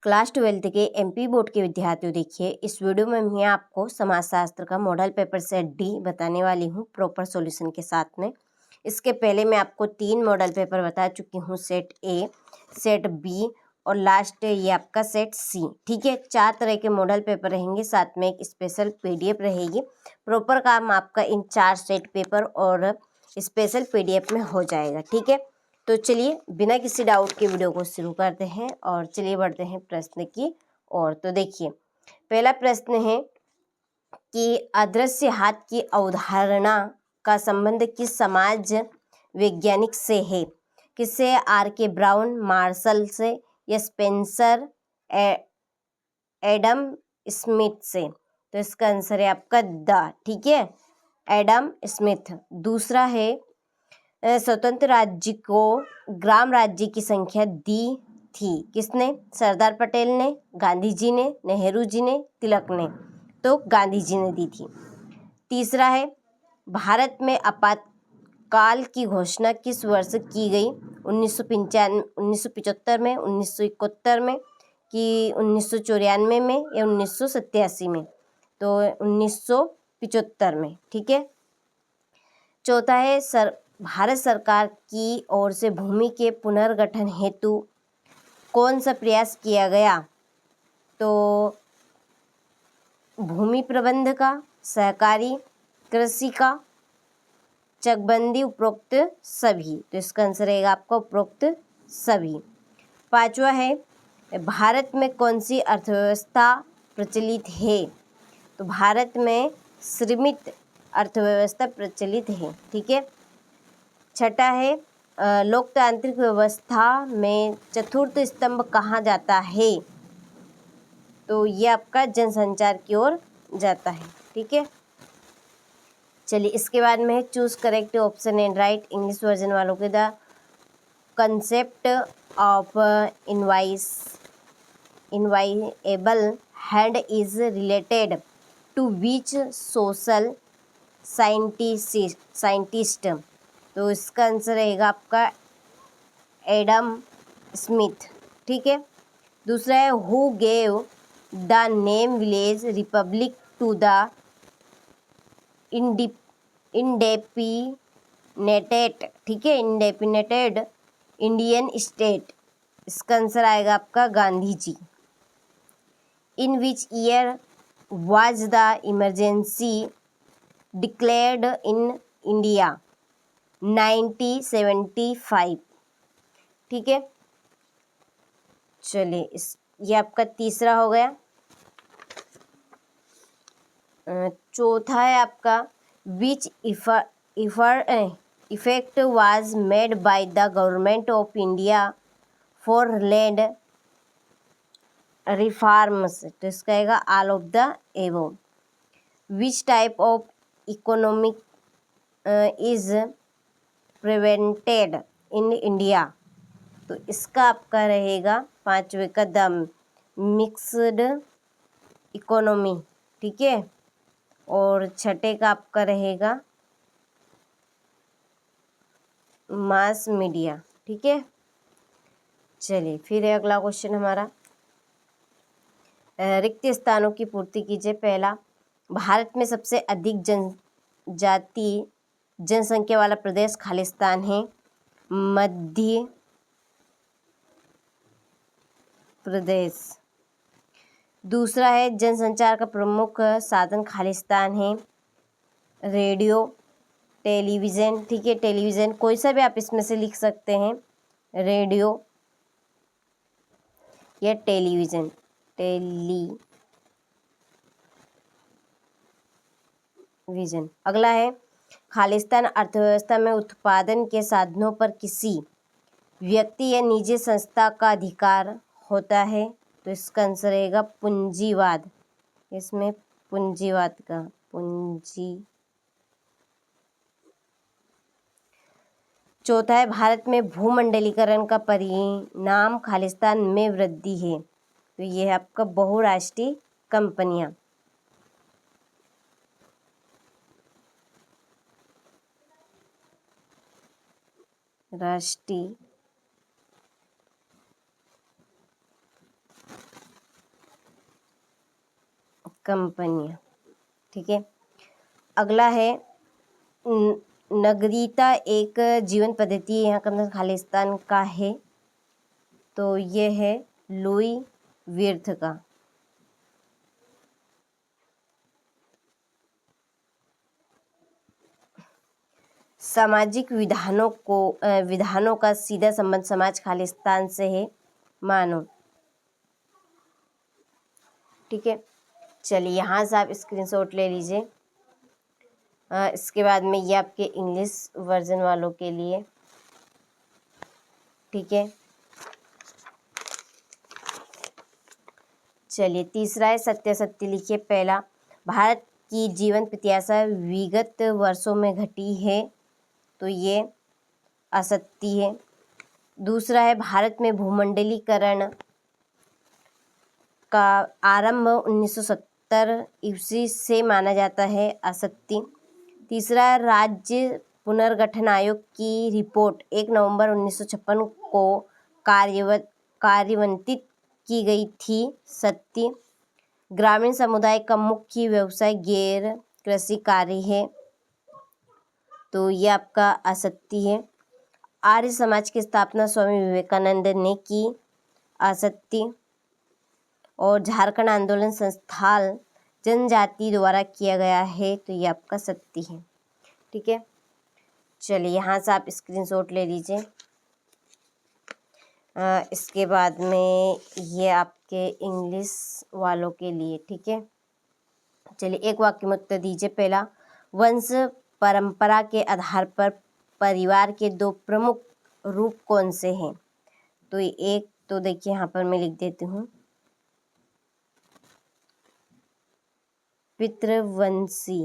Class 12 के MP board के विद्यार्थियों, देखिए इस वीडियो में मैं आपको समाजशास्त्र का मॉडल पेपर सेट डी बताने वाली हूँ प्रॉपर सॉल्यूशन के साथ में। इसके पहले मैं आपको 3 मॉडल पेपर बता चुकी हूँ, सेट ए, सेट बी और लास्ट ये आपका सेट सी। ठीक है, 4 तरह के मॉडल पेपर रहेंगे, साथ में एक स्पेशल पीडीएफ रहेगी। प्रॉपर काम आपका इन 4 सेट पेपर और स्पेशल पीडीएफ में हो जाएगा। ठीक है, तो चलिए बिना किसी डाउट के वीडियो को शुरू करते हैं और चलिए बढ़ते हैं प्रश्न की ओर। तो देखिए पहला प्रश्न है कि अदृश्य हाथ की अवधारणा का संबंध किस समाज वैज्ञानिक से है? किससे? आर के ब्राउन, मार्शल से या स्पेंसर एडम स्मिथ से? तो इसका आंसर है आपका द। ठीक है, एडम स्मिथ। दूसरा है स्वतंत्र राज्य को ग्राम राज्य की संख्या दी थी किसने? सरदार पटेल ने, गांधी जी ने, नेहरू जी ने, तिलक ने? तो गांधी जी ने दी थी। तीसरा है भारत में आपातकाल की घोषणा किस वर्ष की गई? 1975 में, 1971 में कि 1994 में या 1987 में? तो 1975 में। ठीक है। चौथा है भारत सरकार की ओर से भूमि के पुनर्गठन हेतु कौन सा प्रयास किया गया? तो भूमि प्रबंध का, सहकारी कृषि का, चकबंदी, उपरोक्त सभी? तो इसका आंसर रहेगा आपका उपरोक्त सभी। पांचवा है भारत में कौन सी अर्थव्यवस्था प्रचलित है? तो भारत में श्रमिक अर्थव्यवस्था प्रचलित है। ठीक है। छठा है लोकतांत्रिक व्यवस्था में चतुर्थ स्तंभ कहाँ जाता है? तो ये आपका जनसंचार की ओर जाता है। ठीक है, चलिए इसके बाद में choose correct option and right. English version वालों के the concept of invisible hand is related to which social scientist? तो इसका आंसर रहेगा आपका एडम स्मिथ। ठीक है। दूसरा है who gave the name village republic to the independent, ठीक है, इंडेपिनेटेड इंडियन स्टेट? इसका आंसर आएगा आपका Gandhi ji. In which year was the emergency declared in India? 1975। ठीक है, चलिए ये आपका तीसरा हो गया। चौथा है आपका which effect was made by the government of India for land reforms? तो इसका आएगा all of the above. Which type of economic is prevented in India? तो इसका आपका रहेगा पांचवे का द मिक्स्ड इकोनॉमी। ठीक है, और छठे का आपका रहेगा मास मीडिया। ठीक है, चलिए फिर है अगला क्वेश्चन हमारा। रिक्त स्थानों की पूर्ति कीजिए। पहला, भारत में सबसे अधिक जनसंख्या वाला प्रदेश खालिस्तान है, मध्य प्रदेश। दूसरा है जनसंचार का प्रमुख साधन खालिस्तान है, रेडियो, टेलीविज़न। ठीक है, टेलीविज़न कोई सा भी आप इसमें से लिख सकते हैं, रेडियो या टेलीविज़न, टेलीविज़न। अगला है खालिस्तान अर्थव्यवस्था में उत्पादन के साधनों पर किसी व्यक्ति या निजी संस्था का अधिकार होता है? तो इसका आंसर रहेगा पूंजीवाद। इसमें पूंजीवाद का पूंजी। चौथा है भारत में भूमंडलीकरण का परिणाम खालिस्तान में वृद्धि है। तो ये है आपका बहुराष्ट्रीय कंपनियां। राष्ट्रीय कंपनियां। ठीक है, अगला है नगरीयता एक जीवन पद्धति है, यहाँ का खालिस्तान का है, तो ये है लुई विर्थ का। सामाजिक विधानों का सीधा संबंध समाज खालिस्तान से है, मानो। ठीक है, चलिए यहाँ से आप स्क्रीनशॉट ले लीजिए। इसके बाद में ये आपके इंग्लिश वर्जन वालों के लिए। ठीक है, चलिए तीसरा है सत्यासत्य लिखिए। पहला, भारत की जीवन प्रत्याशा विगत वर्षों में घटी है, तो ये असत्य है। दूसरा है भारत में भूमंडलीकरण का आरंभ 1970 ईस्वी से माना जाता है, असत्य। तीसरा, राज्य पुनर्गठन आयोग की रिपोर्ट 1 नवंबर 1956 को कार्यान्वित की गई थी, सत्य। ग्रामीण समुदाय का मुख्य व्यवसाय गैर कृषि कार्य है, तो ये आपका असत्य है। आर्य समाज की स्थापना स्वामी विवेकानंद ने की, असत्य। और झारखंड आंदोलन संस्थान जनजाति द्वारा किया गया है, तो ये आपका सत्य है। ठीक है, चलिए यहाँ से आप स्क्रीनशॉट ले लीजिए। इसके बाद में ये आपके इंग्लिश वालों के लिए। ठीक है, चलिए एक वाक्य में उत्तर दीजिए। पहला, वंश परंपरा के आधार पर परिवार के 2 प्रमुख रूप कौन से हैं? तो एक तो देखिए यहाँ पर मैं लिख देती हूँ, पितृवंशी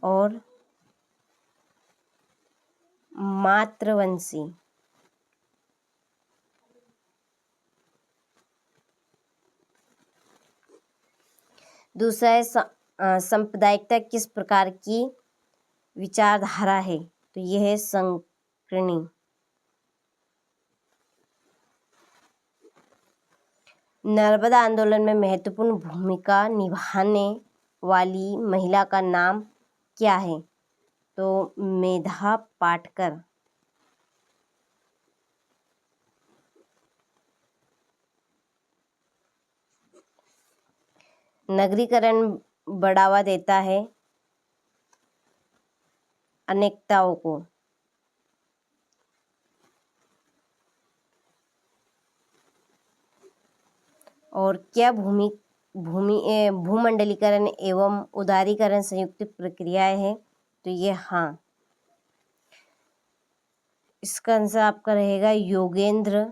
और मातृवंशी। दूसरा है सांप्रदायिकता किस प्रकार की विचारधारा है? तो यह है संकीर्णी। नर्मदा आंदोलन में महत्वपूर्ण भूमिका निभाने वाली महिला का नाम क्या है? तो मेधा पाटकर। नगरीकरण बढ़ावा देता है अनेकताओं को। और क्या भूमंडलीकरण एवं उदारीकरण संयुक्त प्रक्रियाएं है? तो ये हाँ। इसका आंसर आपका रहेगा योगेंद्र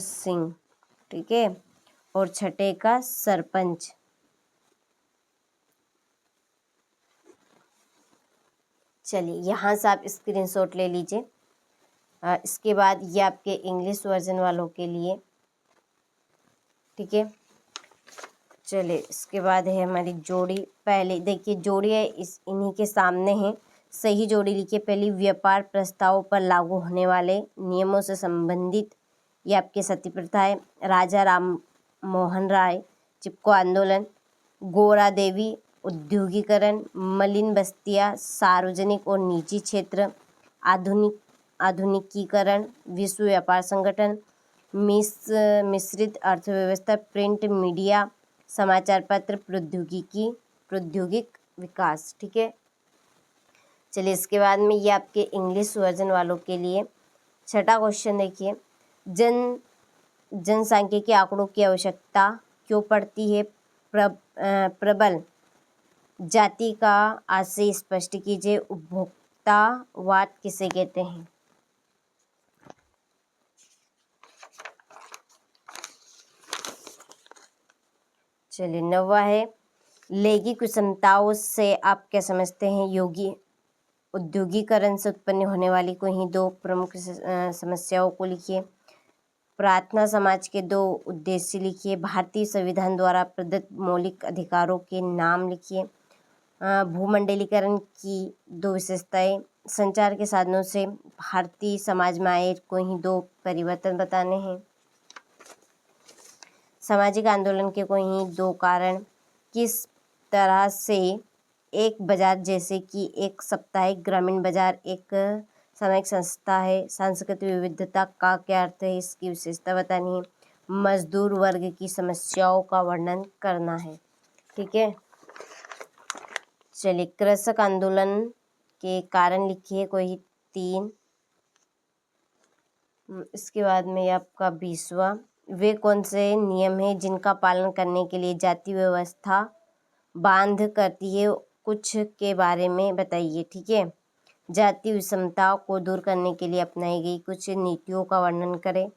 सिंह। ठीक है, और छठे का सरपंच। चलिए यहाँ से आप स्क्रीनशॉट ले लीजिए। इसके बाद ये आपके इंग्लिश वर्जन वालों के लिए। ठीक है, चलिए इसके बाद है हमारी जोड़ी। पहले देखिए जोड़ी है, इन्हीं के सामने है। सही जोड़ी लिखिए। पहली, व्यापार प्रस्ताव पर लागू होने वाले नियमों से संबंधित, ये आपके सती प्रथा है। राजा राम मोहन राय, चिपको आंदोलन, गोरा देवी, उद्योगीकरण, मलिन बस्तियां, सार्वजनिक और निजी क्षेत्र, आधुनिकीकरण, विश्व व्यापार संगठन, मिश्रित अर्थव्यवस्था, प्रिंट मीडिया, समाचार पत्र, प्रौद्योगिक विकास। ठीक है, चलिए इसके बाद में ये आपके इंग्लिश वर्जन वालों के लिए। छठा क्वेश्चन देखिए, जनसांख्यिकी आंकड़ों की आवश्यकता क्यों पड़ती है? प्रबल जाति का आशय स्पष्ट कीजिए। उपभोक्तावाद किसे कहते हैं? चलिए 9वां है, लैंगिक विषमताओं से आप क्या समझते हैं? उद्योगीकरण से उत्पन्न होने वाली कोई ही 2 प्रमुख समस्याओं को लिखिए। प्रार्थना समाज के 2 उद्देश्य लिखिए। भारतीय संविधान द्वारा प्रदत्त मौलिक अधिकारों के नाम लिखिए। भूमंडलीकरण की 2 विशेषताएं, संचार के साधनों से भारतीय समाज में आए कोई 2 परिवर्तन बताने हैं। सामाजिक आंदोलन के कोई 2 कारण। किस तरह से एक बाजार जैसे कि एक साप्ताहिक ग्रामीण बाजार एक सामाजिक संस्था है। सांस्कृतिक विविधता का क्या अर्थ है, इसकी विशेषता बतानी है। मजदूर वर्ग की समस्याओं का वर्णन करना है। ठीक है, चलिए कृषक आंदोलन के कारण लिखिए कोई 3। इसके बाद में आपका 20वां, वे कौन से नियम हैं जिनका पालन करने के लिए जाति व्यवस्था बांध करती है, कुछ के बारे में बताइए। ठीक है, जाति विषमताओं को दूर करने के लिए अपनाई गई कुछ नीतियों का वर्णन करें।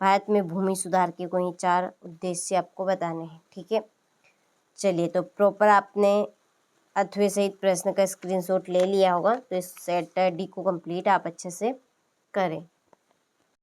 भारत में भूमि सुधार के कोई 4 उद्देश्य आपको बताने हैं। ठीक है, चलिए तो प्रॉपर आपने अथवे सहित प्रश्न का स्क्रीनशॉट ले लिया होगा, तो इस सेट डी को कंप्लीट आप अच्छे से करें।